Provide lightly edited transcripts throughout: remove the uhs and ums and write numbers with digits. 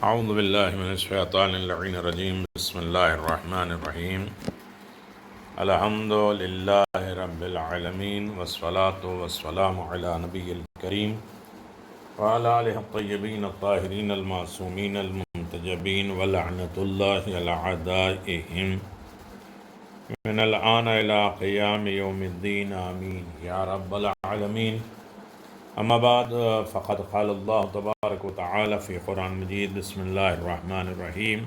اعوذ باللہ من الشیطان اللعین الرجیم بسم اللہ الرحمن الرحیم الحمد للہ رب العالمین والصلاة والسلام علی نبی الکریم وعلی آلہ الطیبین الطاہرین المعصومین المنتجبین ولعنۃ اللہ علی اعدائہم من الآن الى قیام یوم الدین آمین یا رب العالمین اما بعد فقد قال اللہ تبارک و تعالی فی قرآن مجید بسم اللہ الرحمن الرحیم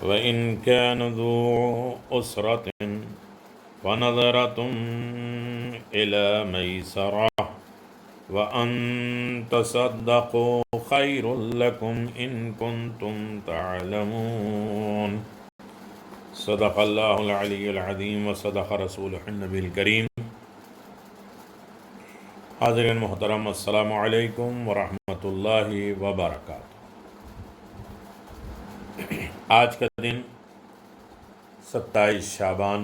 وَإِن كَانَ ذُو عُسْرَةٍ فَنَظَرَةٌ إِلَى مَيْسَرَةٍ وَأَن تَصَدَّقُوا خَيْرٌ لَكُمْ إِن كُنتُمْ تَعْلَمُونَ صدق اللہ العلی العظیم وصدق رسولہ النبی الکریم۔ حاضرین محترم، السلام علیکم ورحمۃ اللہ وبرکاتہ۔ آج کا دن 27 شعبان،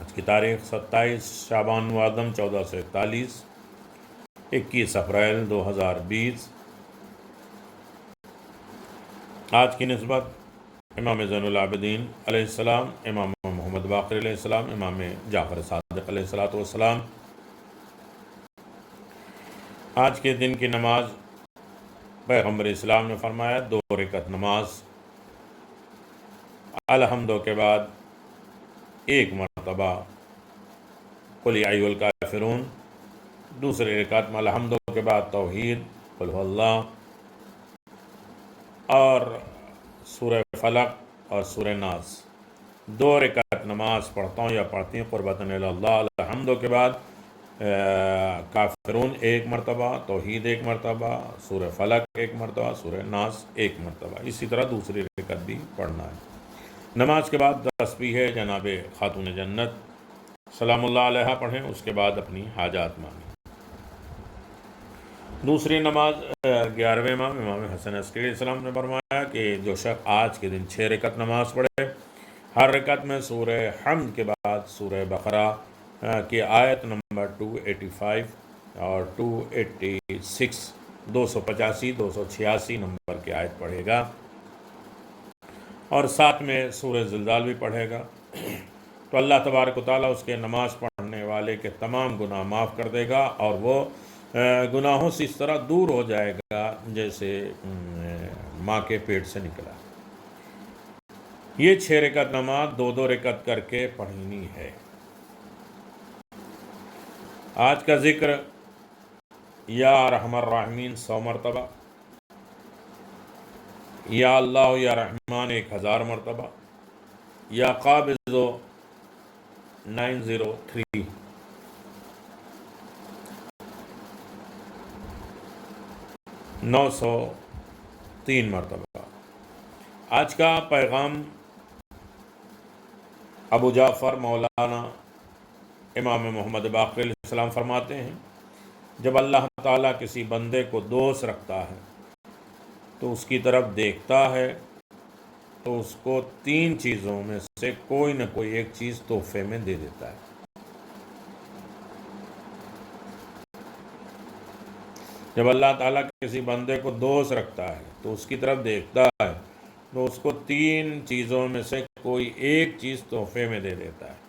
آج کی تاریخ 27 شعبان معظم 1441، 21 اپریل 2020۔ آج کی نسبت امام زین العابدین علیہ السلام، امام محمد باقر علیہ السلام، امام جعفر صادق علیہ السلام۔ آج کے دن کی نماز پیغمبر اسلام نے فرمایا 2 رکعت نماز، الحمدو کے بعد 1 مرتبہ قل یا ایھا الکافرون، دوسری رکعت میں الحمدو کے بعد توحید قل ھو اللہ، اور سورہ فلق اور سورہ ناس۔ 2 رکعت نماز پڑھتا ہوں یا پڑھتی ہوں قربتاً الی اللہ، الحمدو کے بعد کافرون 1 مرتبہ، توحید 1 مرتبہ، سورہ فلق 1 مرتبہ، سورہ ناس 1 مرتبہ، اسی طرح دوسری رکعت بھی پڑھنا ہے۔ نماز کے بعد تسبیح جناب خاتون جنت سلام اللہ علیہ پڑھیں، اس کے بعد اپنی حاجات مانگیں۔ دوسری نماز 11ویں امام حسن عسکری علیہ السلام نے فرمایا کہ جو شخص آج کے دن 6 رکعت نماز پڑھے، ہر رکعت میں سورہ حمد کے بعد سورہ بقرہ کی آیت نمبر 285 اور 286، 285 286 نمبر کی آیت پڑھے گا، اور ساتھ میں سورہ زلزال بھی پڑھے گا، تو اللہ تبارک و تعالیٰ اس کے نماز پڑھنے والے کے تمام گناہ معاف کر دے گا، اور وہ گناہوں سے اس طرح دور ہو جائے گا جیسے ماں کے پیٹ سے نکلا۔ یہ 6 رکعت نماز 2 رکعت کر کے پڑھنی ہے۔ آج کا ذکر یا ارحم الراحمین 100 مرتبہ، یا اللہ یا رحمان 1000 مرتبہ، یا قابض 903 903 مرتبہ۔ آج کا پیغام ابو جعفر مولانا امام محمد باقر علیہ السلام فرماتے ہیں، جب اللہ تعالیٰ کسی بندے کو دوست رکھتا ہے تو اس کی طرف دیکھتا ہے تو اس کو 3 چیزوں میں سے کوئی نہ کوئی ایک چیز تحفے میں دے دیتا ہے۔ جب اللہ تعالیٰ کسی بندے کو دوست رکھتا ہے تو اس کی طرف دیکھتا ہے تو اس کو 3 چیزوں میں سے کوئی ایک چیز تحفے میں دے دیتا ہے۔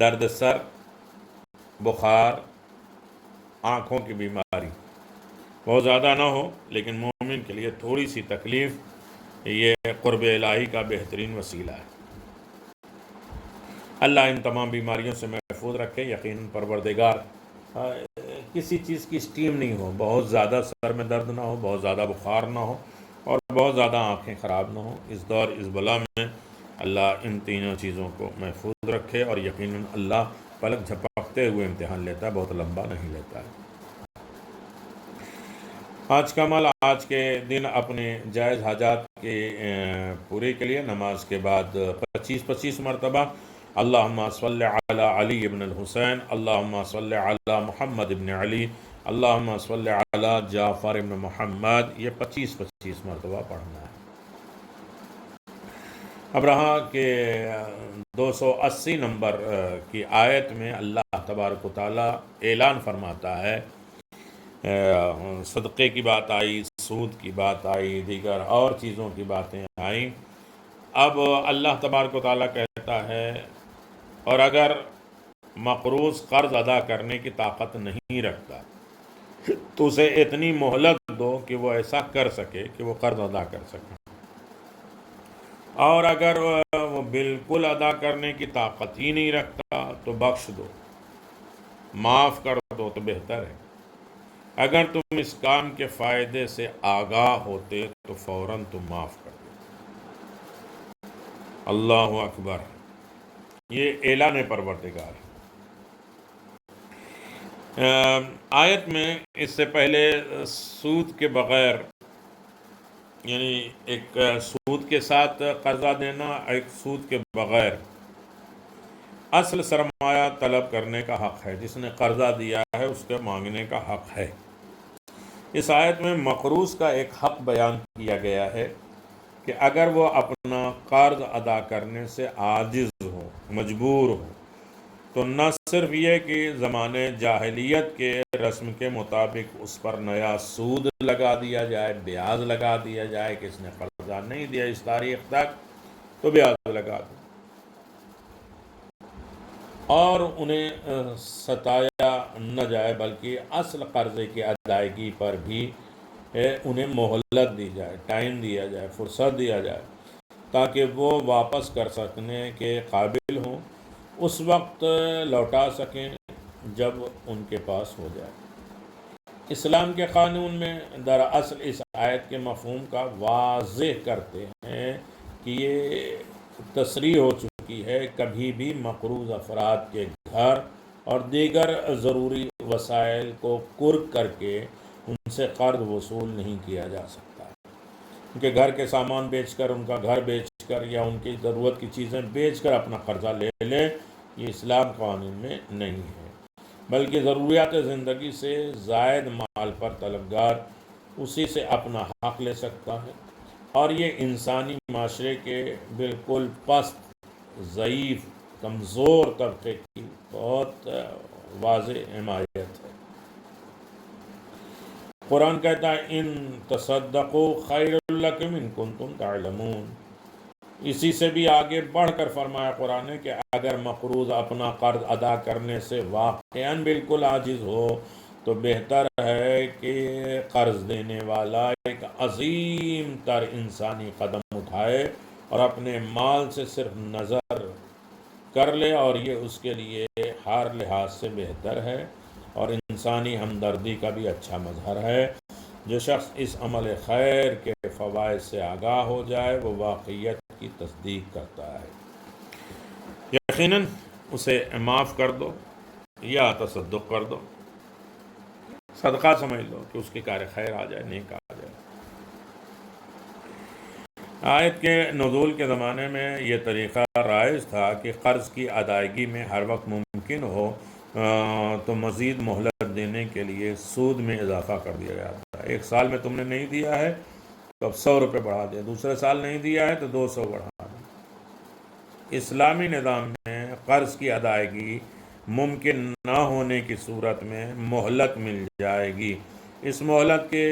درد سر، بخار، آنکھوں کی بیماری، بہت زیادہ نہ ہو لیکن مومن کے لیے تھوڑی سی تکلیف، یہ قرب الہی کا بہترین وسیلہ ہے۔ اللہ ان تمام بیماریوں سے محفوظ رکھے۔ یقیناً پروردگار کسی چیز کی اسٹیم نہیں ہو، بہت زیادہ سر میں درد نہ ہو، بہت زیادہ بخار نہ ہو، اور بہت زیادہ آنکھیں خراب نہ ہوں۔ اس دور اس بلا میں اللہ ان تینوں چیزوں کو محفوظ رکھے، اور یقیناً اللہ پلک جھپکتے ہوئے امتحان لیتا ہے، بہت لمبا نہیں لیتا ہے۔ آج کا عمل، آج کے دن اپنے جائز حاجات کے پورے کے لیے نماز کے بعد 25 مرتبہ اللہم صلی علی علی ابن الحسین، اللہم صلی علی محمد ابن علی، اللہم صلی علی جعفر ابن محمد، یہ 25 مرتبہ پڑھنا ہے۔ اب رہا کہ 280 نمبر کی آیت میں اللہ تبارک و تعالیٰ اعلان فرماتا ہے صدقے کی بات آئی، سود کی بات آئی، دیگر اور چیزوں کی باتیں آئیں۔ اب اللہ تبارک و تعالیٰ کہتا ہے اور اگر مقروض قرض ادا کرنے کی طاقت نہیں رکھتا تو اسے اتنی مہلت دو کہ وہ ایسا کر سکے کہ وہ قرض ادا کر سکے، اور اگر وہ بالکل ادا کرنے کی طاقت ہی نہیں رکھتا تو بخش دو، معاف کر دو تو بہتر ہے۔ اگر تم اس کام کے فائدے سے آگاہ ہوتے تو فوراً تم معاف کر دو۔ اللہ اکبر، یہ اعلان پروردگار ہے۔ آیت میں اس سے پہلے سود کے بغیر، یعنی ایک سود کے ساتھ قرضہ دینا، ایک سود کے بغیر اصل سرمایہ طلب کرنے کا حق ہے۔ جس نے قرضہ دیا ہے اس کے مانگنے کا حق ہے۔ اس آیت میں مقروض کا ایک حق بیان کیا گیا ہے کہ اگر وہ اپنا قرض ادا کرنے سے عاجز ہو، مجبور ہو، تو نہ صرف یہ کہ زمانے جاہلیت کے رسم کے مطابق اس پر نیا سود لگا دیا جائے، بیاض لگا دیا جائے کہ اس نے قرضہ نہیں دیا اس تاریخ تک تو بیاض لگا دو، اور انہیں ستایا نہ جائے، بلکہ اصل قرضے کی ادائیگی پر بھی انہیں مہلت دی جائے، ٹائم دیا جائے، فرصت دیا جائے، تاکہ وہ واپس کر سکنے کے قابل ہوں، اس وقت لوٹا سکیں جب ان کے پاس ہو جائے۔ اسلام کے قانون میں دراصل اس آیت کے مفہوم کا واضح کرتے ہیں کہ یہ تصریح ہو چکی ہے کبھی بھی مقروض افراد کے گھر اور دیگر ضروری وسائل کو قرق کر کے ان سے قرض وصول نہیں کیا جا سکتا۔ ان کے گھر کے سامان بیچ کر، ان کا گھر بیچ کر، یا ان کی ضرورت کی چیزیں بیچ کر اپنا قرضہ لے لیں، یہ اسلام قانون میں نہیں ہے، بلکہ ضروریات زندگی سے زائد مال پر طلبگار اسی سے اپنا حق لے سکتا ہے، اور یہ انسانی معاشرے کے بالکل پست، ضعیف، کمزور طبقے کی بہت واضح حمایت ہے۔ قرآن کہتا ہے ان تصدقوا خیر لکم ان کنتم تعلمون۔ اسی سے بھی آگے بڑھ کر فرمایا قرآن نے کہ اگر مقروض اپنا قرض ادا کرنے سے واقعاً بالکل عاجز ہو تو بہتر ہے کہ قرض دینے والا ایک عظیم تر انسانی قدم اٹھائے اور اپنے مال سے صرف نظر کر لے، اور یہ اس کے لیے ہر لحاظ سے بہتر ہے اور انسانی ہمدردی کا بھی اچھا مظہر ہے۔ جو شخص اس عمل خیر کے فوائد سے آگاہ ہو جائے وہ واقعیت کی تصدیق کرتا ہے۔ یقیناً اسے معاف کر دو یا تصدق کر دو، صدقہ سمجھ لو کہ اس کی کار خیر آ جائے، نیک آ جائے۔ آیت کے نزول کے زمانے میں یہ طریقہ رائج تھا کہ قرض کی ادائیگی میں ہر وقت ممکن ہو تو مزید مہلت دینے کے لیے سود میں اضافہ کر دیا جاتا ہے۔ ایک سال میں تم نے نہیں دیا ہے تو اب 100 روپے بڑھا دیا، دوسرے سال نہیں دیا ہے تو 200 بڑھا دیا۔ اسلامی نظام میں قرض کی ادائیگی ممکن نہ ہونے کی صورت میں مہلت مل جائے گی، اس مہلت کے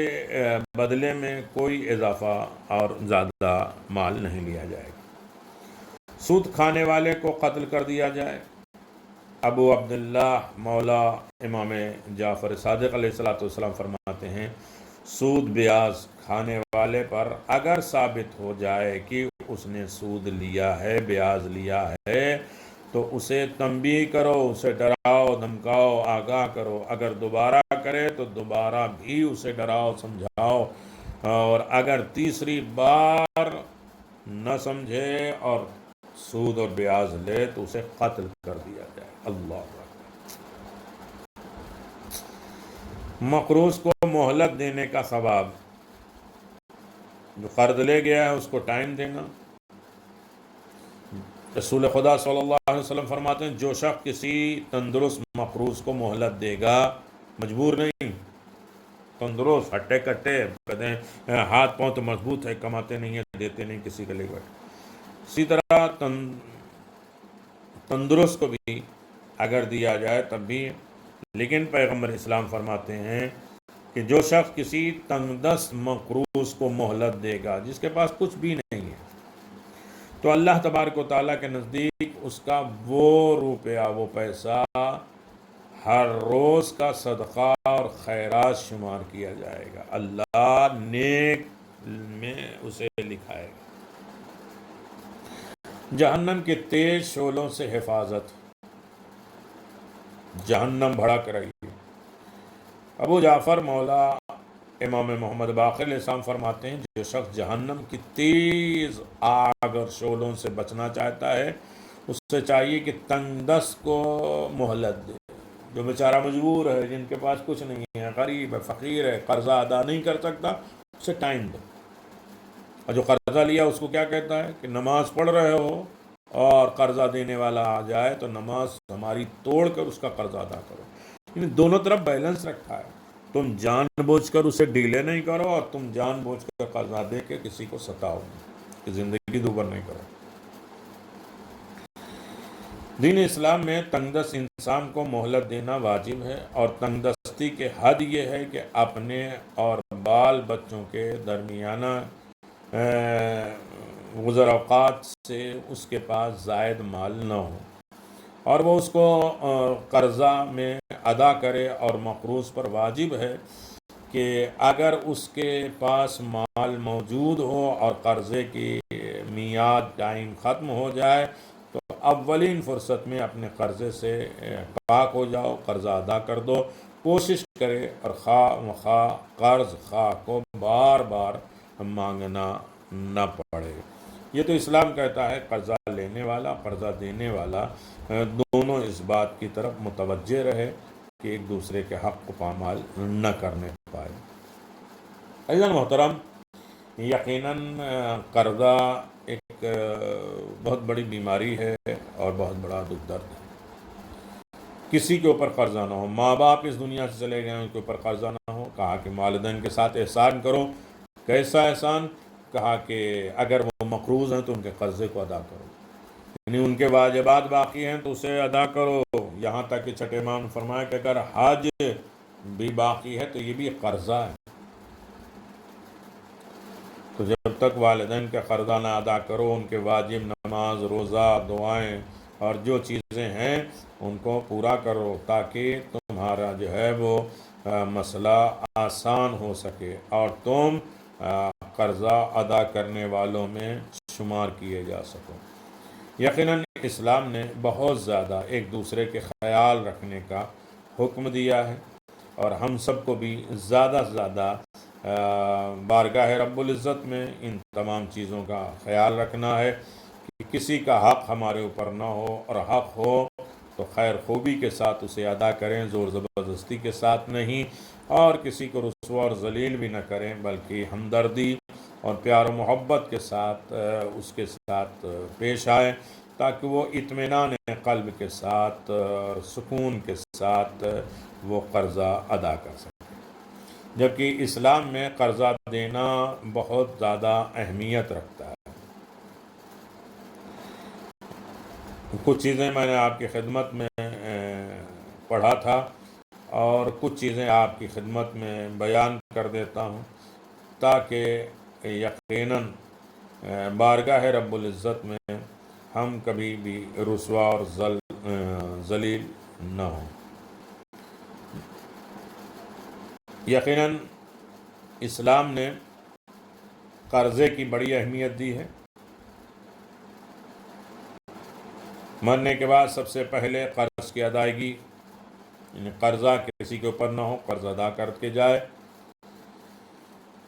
بدلے میں کوئی اضافہ اور زیادہ مال نہیں لیا جائے گا۔ سود کھانے والے کو قتل کر دیا جائے۔ ابو عبداللہ مولا امام جعفر صادق علیہ السلام فرماتے ہیں سود بیاض کھانے والے پر اگر ثابت ہو جائے کہ اس نے سود لیا ہے، بیاض لیا ہے، تو اسے تنبیہ کرو، اسے ڈراؤ دھمکاؤ، آگاہ کرو، اگر دوبارہ کرے تو دوبارہ بھی اسے ڈراؤ سمجھاؤ، اور اگر تیسری بار نہ سمجھے اور سود اور بیاض لے تو اسے قتل کر دیا جائے۔ اللہ اکبر۔ مقروض کو مہلت دینے کا ثواب، جو قرض لے گیا ہے اس کو ٹائم دینا۔ رسول خدا صلی اللہ علیہ وسلم فرماتے ہیں جو شخص کسی تندرست مقروض کو مہلت دے گا، مجبور نہیں، تندرست ہٹے کٹے، کہتے ہیں ہاتھ پاؤں تو مضبوط ہے، کماتے نہیں ہیں، دیتے نہیں کسی کے لیے بیٹھے، اسی طرح تندرست کو بھی اگر دیا جائے تب بھی، لیکن پیغمبر اسلام فرماتے ہیں کہ جو شخص کسی تنگ دست مقروض کو مہلت دے گا جس کے پاس کچھ بھی نہیں ہے، تو اللہ تبارک و تعالیٰ کے نزدیک اس کا وہ روپیہ، وہ پیسہ ہر روز کا صدقہ اور خیرات شمار کیا جائے گا، اللہ نیک میں اسے لکھائے گا۔ جہنم کے تیز شعلوں سے حفاظت، جہنم بھڑک رہی ہے۔ ابو جعفر مولا امام محمد باقر علیہ السلام فرماتے ہیں جو شخص جہنم کی تیز آگ اور شعلوں سے بچنا چاہتا ہے اس سے چاہیے کہ تنگ دست کو مہلت دے، جو بیچارہ مجبور ہے، جن کے پاس کچھ نہیں ہے، غریب ہے، فقیر ہے، قرضہ ادا نہیں کر سکتا، اسے ٹائم دو۔ اور جو قرضہ لیا اس کو کیا کہتا ہے کہ نماز پڑھ رہے ہو اور قرضہ دینے والا آ جائے تو نماز ہماری توڑ کر اس کا قرضہ ادا کرو، یعنی دونوں طرف بیلنس رکھا ہے۔ تم جان بوجھ کر اسے ڈیلے نہیں کرو اور تم جان بوجھ کر قرضہ دے کے کسی کو ستاؤ کہ زندگی دوبر نہیں کرو۔ دین اسلام میں تنگ دست انسان کو مہلت دینا واجب ہے، اور تنگ دستی کے حد یہ ہے کہ اپنے اور بال بچوں کے درمیانہ گزر اوقات سے اس کے پاس زائد مال نہ ہو، اور وہ اس کو قرضہ میں ادا کرے، اور مقروض پر واجب ہے کہ اگر اس کے پاس مال موجود ہو اور قرضے کی میعاد ٹائم ختم ہو جائے تو اولین فرصت میں اپنے قرضے سے پاک ہو جاؤ، قرضہ ادا کر دو، کوشش کرے اور خواہ قرض خواہ کو بار بار مانگنا نہ پڑے۔ یہ تو اسلام کہتا ہے قرضہ لینے والا قرضہ دینے والا دونوں اس بات کی طرف متوجہ رہے کہ ایک دوسرے کے حق کو پامال نہ کرنے پائے۔ عزیزان محترم، یقیناً قرضہ ایک بہت بڑی بیماری ہے اور بہت بڑا دکھ درد ہے۔ کسی کے اوپر قرضہ نہ ہو، ماں باپ اس دنیا سے چلے گئے ان کے اوپر قرضہ نہ ہو، کہا کہ والدین کے ساتھ احسان کرو۔ کیسا احسان؟ کہا کہ اگر وہ مقروض ہیں تو ان کے قرضے کو ادا کرو، یعنی ان کے واجبات باقی ہیں تو اسے ادا کرو، یہاں تک کہ چھٹے امام نے فرمایا کہ اگر حج بھی باقی ہے تو یہ بھی ایک قرضہ ہے۔ تو جب تک والدین کا قرضہ نہ ادا کرو، ان کے واجب نماز، روزہ، دعائیں اور جو چیزیں ہیں ان کو پورا کرو تاکہ تمہارا جو ہے وہ مسئلہ آسان ہو سکے اور تم قرضہ ادا کرنے والوں میں شمار کیے جا سکو۔ یقیناً اسلام نے بہت زیادہ ایک دوسرے کے خیال رکھنے کا حکم دیا ہے، اور ہم سب کو بھی زیادہ سے زیادہ بارگاہ رب العزت میں ان تمام چیزوں کا خیال رکھنا ہے کہ کسی کا حق ہمارے اوپر نہ ہو، اور حق ہو تو خیر خوبی کے ساتھ اسے ادا کریں، زور زبردستی کے ساتھ نہیں، اور کسی کو رسوا اور ذلیل بھی نہ کریں بلکہ ہمدردی اور پیار و محبت کے ساتھ اس کے ساتھ پیش آئیں تاکہ وہ اطمینان قلب کے ساتھ اور سکون کے ساتھ وہ قرضہ ادا کر سکیں۔ جبکہ اسلام میں قرضہ دینا بہت زیادہ اہمیت رکھتا ہے۔ کچھ چیزیں میں نے آپ کی خدمت میں پڑھا تھا اور کچھ چیزیں آپ کی خدمت میں بیان کر دیتا ہوں تاکہ یقیناً بارگاہ رب العزت میں ہم کبھی بھی رسوا اور ذلیل نہ ہوں۔ یقیناً اسلام نے قرضے کی بڑی اہمیت دی ہے۔ مرنے کے بعد سب سے پہلے قرض کی ادائیگی، یعنی قرضہ کسی کے اوپر نہ ہو، قرض ادا کر کے جائے،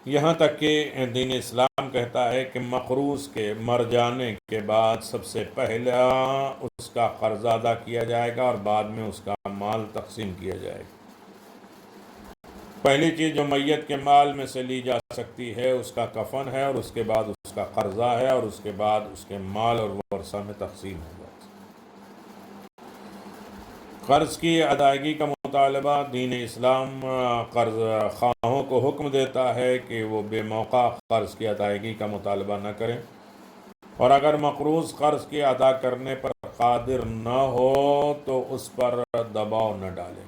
یہاں تک کہ دین اسلام کہتا ہے کہ مقروض کے مر جانے کے بعد سب سے پہلا اس کا قرضہ ادا کیا جائے گا اور بعد میں اس کا مال تقسیم کیا جائے گا۔ پہلی چیز جو میت کے مال میں سے لی جا سکتی ہے اس کا کفن ہے، اور اس کے بعد اس کا قرضہ ہے، اور اس کے بعد اس کے مال اور ورثہ میں تقسیم ہو جاتا ہے۔ قرض کی ادائیگی کا مطالبہ دین اسلام قرض خواہوں کو حکم دیتا ہے کہ وہ بے موقع قرض کی ادائیگی کا مطالبہ نہ کریں، اور اگر مقروض قرض کی ادا کرنے پر قادر نہ ہو تو اس پر دباؤ نہ ڈالیں۔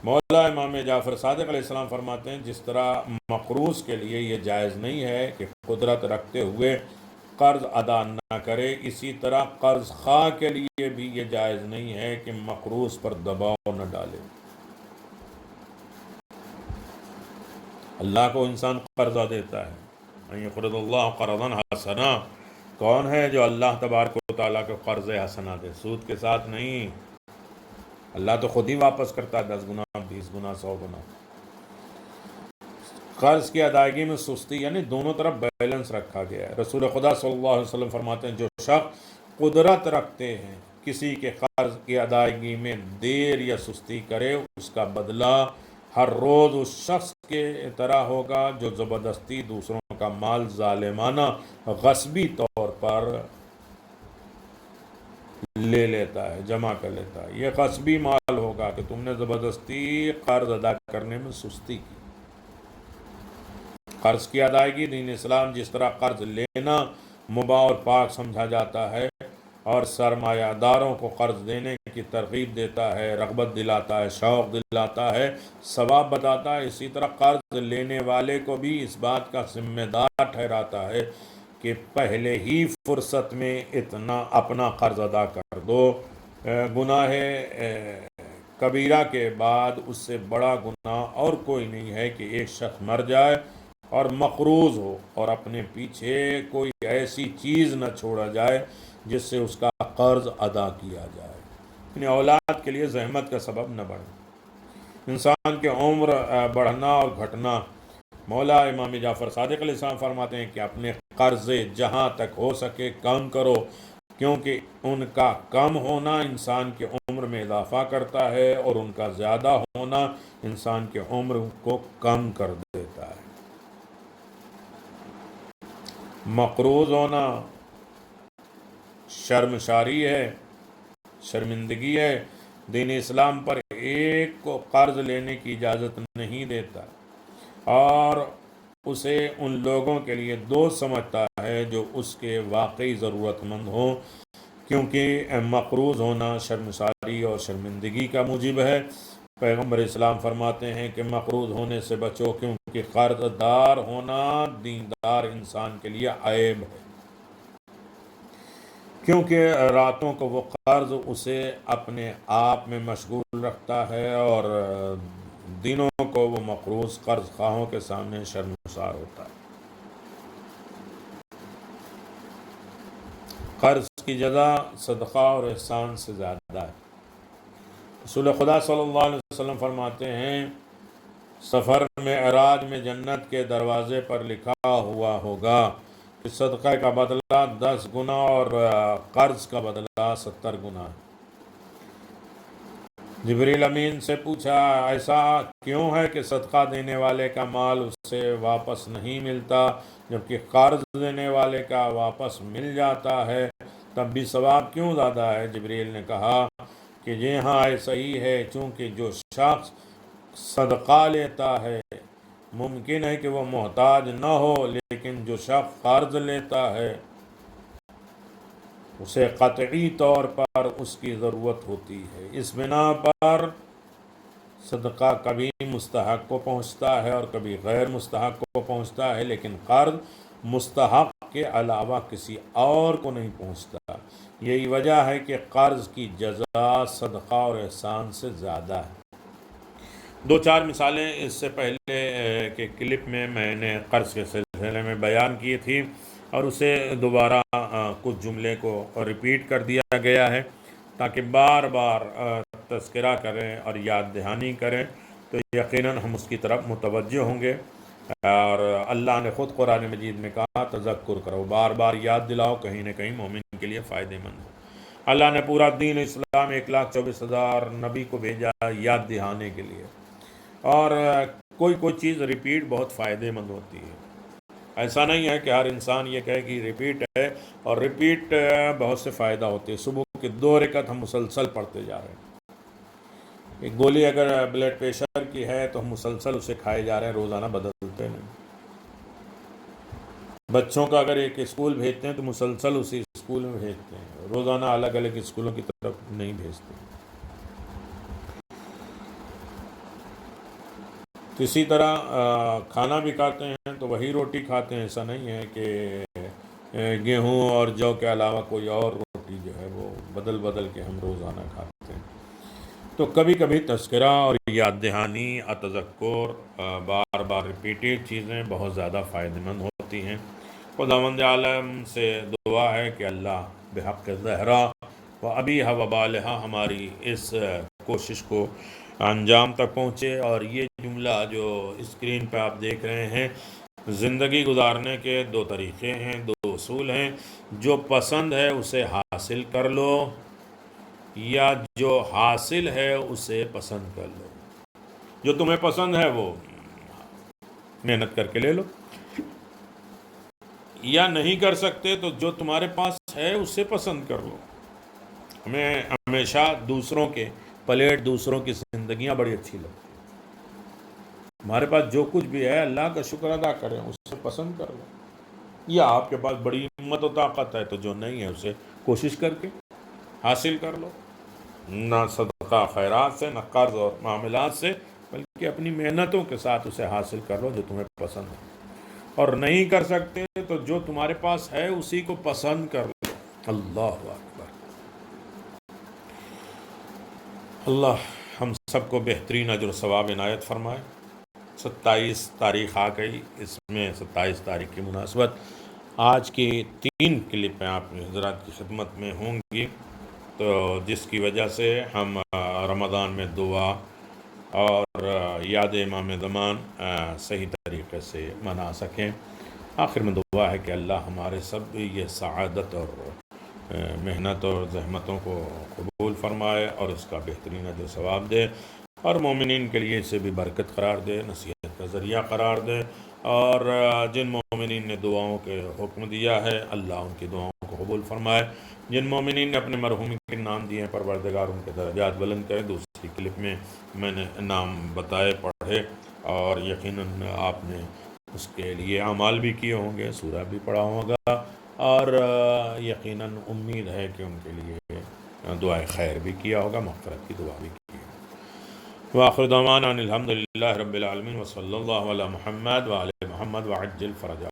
مولا امام جعفر صادق علیہ السلام فرماتے ہیں جس طرح مقروض کے لیے یہ جائز نہیں ہے کہ قدرت رکھتے ہوئے قرض ادا نہ کرے، اسی طرح قرض خواہ کے لیے بھی یہ جائز نہیں ہے کہ مقروض پر دباؤ نہ ڈالے۔ اللہ کو انسان قرضہ دیتا ہے، من یقرض اللہ قرضا حسنا، کون ہے جو اللہ تبارک و تعالیٰ کو قرض حسنا دے؟ سود کے ساتھ نہیں، اللہ تو خود ہی واپس کرتا ہے 10 گنا 20 گنا 100 گنا۔ قرض کی ادائیگی میں سستی یعنی دونوں طرف بیلنس رکھا گیا ہے۔ رسول خدا صلی اللہ علیہ وسلم فرماتے ہیں جو شخص قدرت رکھتے ہیں کسی کے قرض کی ادائیگی میں دیر یا سستی کرے، اس کا بدلہ ہر روز اس شخص کے طرح ہوگا جو زبردستی دوسروں کا مال ظالمانہ غصبی طور پر لے لیتا ہے، جمع کر لیتا ہے۔ یہ غصبی مال ہوگا کہ تم نے زبردستی قرض ادا کرنے میں سستی کی۔ قرض کی ادائیگی دین اسلام جس طرح قرض لینا مباح اور پاک سمجھا جاتا ہے اور سرمایہ داروں کو قرض دینے کی ترغیب دیتا ہے، رغبت دلاتا ہے، شوق دلاتا ہے، ثواب بتاتا ہے، اسی طرح قرض لینے والے کو بھی اس بات کا ذمہ دار ٹھہراتا ہے کہ پہلے ہی فرصت میں اتنا اپنا قرض ادا کر دو۔ گناہ کبیرہ کے بعد اس سے بڑا گناہ اور کوئی نہیں ہے کہ ایک شخص مر جائے اور مقروض ہو اور اپنے پیچھے کوئی ایسی چیز نہ چھوڑا جائے جس سے اس کا قرض ادا کیا جائے، اپنی اولاد کے لیے زحمت کا سبب نہ بنے۔ انسان کی عمر بڑھنا اور گھٹنا، مولا امام جعفر صادق علیہ السلام فرماتے ہیں کہ اپنے قرضے جہاں تک ہو سکے کم کرو، کیونکہ ان کا کم ہونا انسان کی عمر میں اضافہ کرتا ہے اور ان کا زیادہ ہونا انسان کی عمر کو کم کر دیتا ہے۔ مقروض ہونا شرمساری ہے، شرمندگی ہے۔ دین اسلام پر ایک کو قرض لینے کی اجازت نہیں دیتا اور اسے ان لوگوں کے لیے دوست سمجھتا ہے جو اس کے واقعی ضرورت مند ہوں، کیونکہ مقروض ہونا شرمساری اور شرمندگی کا موجب ہے۔ پیغمبر اسلام فرماتے ہیں کہ مقروض ہونے سے بچو، کیونکہ قرض دار ہونا دیندار انسان کے لیے عیب ہے، کیونکہ راتوں کو وہ قرض اسے اپنے آپ میں مشغول رکھتا ہے اور دنوں کو وہ مقروض قرض خواہوں کے سامنے شرمسار ہوتا ہے۔ قرض کی جزا صدقہ اور احسان سے زیادہ ہے۔ رسول خدا صلی اللہ علیہ وسلم فرماتے ہیں سفر معراج میں جنت کے دروازے پر لکھا ہوا ہوگا کہ صدقہ کا بدلہ 10 گنا اور قرض کا بدلہ 70 گنا ہے۔ جبریل امین سے پوچھا ایسا کیوں ہے کہ صدقہ دینے والے کا مال اس سے واپس نہیں ملتا جبکہ قرض دینے والے کا واپس مل جاتا ہے، تب بھی ثواب کیوں زیادہ ہے؟ جبریل نے کہا کہ جی ہاں ایسا ہی ہے، چونکہ جو شخص صدقہ لیتا ہے ممکن ہے کہ وہ محتاج نہ ہو، لیکن جو شخص قرض لیتا ہے اسے قطعی طور پر اس کی ضرورت ہوتی ہے۔ اس بنا پر صدقہ کبھی مستحق کو پہنچتا ہے اور کبھی غیر مستحق کو پہنچتا ہے، لیکن قرض مستحق کے علاوہ کسی اور کو نہیں پہنچتا۔ یہی وجہ ہے کہ قرض کی جزا صدقہ اور احسان سے زیادہ ہے۔ 2-4 مثالیں اس سے پہلے کے کلپ میں نے قرض کے سلسلے میں بیان کی تھی اور اسے دوبارہ کچھ جملے کو ریپیٹ کر دیا گیا ہے تاکہ بار بار تذکرہ کریں اور یاد دہانی کریں تو یقیناً ہم اس کی طرف متوجہ ہوں گے۔ اور اللہ نے خود قرآن مجید میں کہا تذکر کرو، بار بار یاد دلاؤ، کہیں نہ کہیں مومن کے لیے فائدہ مند ہو۔ اللہ نے پورا دین اسلام 1,24,000 نبی کو بھیجا یاد دہانے کے لیے، اور کوئی چیز ریپیٹ بہت فائدہ مند ہوتی ہے۔ ایسا نہیں ہے کہ ہر انسان یہ کہے کہ ریپیٹ ہے، اور ریپیٹ بہت سے فائدہ ہوتے ہیں۔ صبح کے 2 رکعت ہم مسلسل پڑھتے جا رہے ہیں۔ ایک گولی اگر بلڈ پریشر کی ہے تو ہم مسلسل اسے کھائے جا رہے ہیں، روزانہ بدلتے نہیں۔ بچوں کا اگر ایک اسکول بھیجتے ہیں تو مسلسل اسی اسکول میں بھیجتے ہیں، روزانہ الگ الگ اسکولوں کی طرف نہیں بھیجتے۔ تو اسی طرح کھانا بھی کھاتے ہیں تو وہی روٹی کھاتے ہیں، ایسا نہیں ہے کہ گیہوں اور جو کے علاوہ کوئی اور روٹی جو ہے وہ بدل بدل کے ہم روزانہ کھاتے ہیں۔ تو کبھی کبھی تذکرہ اور یاد دہانی تذکر بار بار ریپیٹیڈ چیزیں بہت زیادہ فائدہ مند ہوتی ہیں۔ خداوند عالم سے دعا ہے کہ اللہ بحق زہرا و ابی و بالہا ہماری اس کوشش کو انجام تک پہنچے۔ اور یہ جملہ جو اسکرین پہ آپ دیکھ رہے ہیں، زندگی گزارنے کے دو طریقے ہیں، دو اصول ہیں۔ جو پسند ہے اسے حاصل کر لو، یا جو حاصل ہے اسے پسند کر لو۔ جو تمہیں پسند ہے وہ محنت کر کے لے لو، یا نہیں کر سکتے تو جو تمہارے پاس ہے اسے پسند کر لو۔ ہمیں ہمیشہ دوسروں کے پلیٹ، دوسروں کی زندگیاں بڑی اچھی لگتی ہیں۔ ہمارے پاس جو کچھ بھی ہے اللہ کا شکر ادا کریں، اسے پسند کر لو۔ یا آپ کے پاس بڑی ہمت و طاقت ہے تو جو نہیں ہے اسے کوشش کر کے حاصل کر لو، نہ صدقہ خیرات سے، نہ قرض اور معاملات سے، بلکہ اپنی محنتوں کے ساتھ اسے حاصل کر لو جو تمہیں پسند ہے۔ اور نہیں کر سکتے تو جو تمہارے پاس ہے اسی کو پسند کر لو۔ اللہ اکبر۔ اللہ ہم سب کو بہترین اجر و ثواب عنایت فرمائے۔ 27 تاریخ آ گئی، اس میں 27 تاریخ کی مناسبت آج کی 3 کلپیں آپ حضرات کی خدمت میں ہوں گی، تو جس کی وجہ سے ہم رمضان میں دعا اور یاد امام زمان صحیح طریقے سے منا سکیں۔ آخر میں دعا ہے کہ اللہ ہمارے سب یہ سعادت اور محنت اور زحمتوں کو قبول فرمائے اور اس کا بہترین اجر و ثواب دے، اور مومنین کے لیے اسے بھی برکت قرار دے، نصیحت کا ذریعہ قرار دے۔ اور جن مومنین نے دعاؤں کے حکم دیا ہے اللہ ان کی دعاؤں کو قبول فرمائے۔ جن مومنین نے اپنے مرحومین کے نام دیے ہیں پروردگار ان کے درجات بلند کرے۔ دوسری کلپ میں نے نام بتائے، پڑھے، اور یقیناً آپ نے اس کے لیے اعمال بھی کیے ہوں گے، سورہ بھی پڑھا ہوگا، اور یقیناً امید ہے کہ ان کے لیے دعائے خیر بھی کیا ہوگا، مغفرت کی دعا بھی کی ہوگی۔ وآخر دعوانا ان الحمدللہ رب العالمین وصلی اللہ علی محمد وعلی محمد وعجل فرجہ۔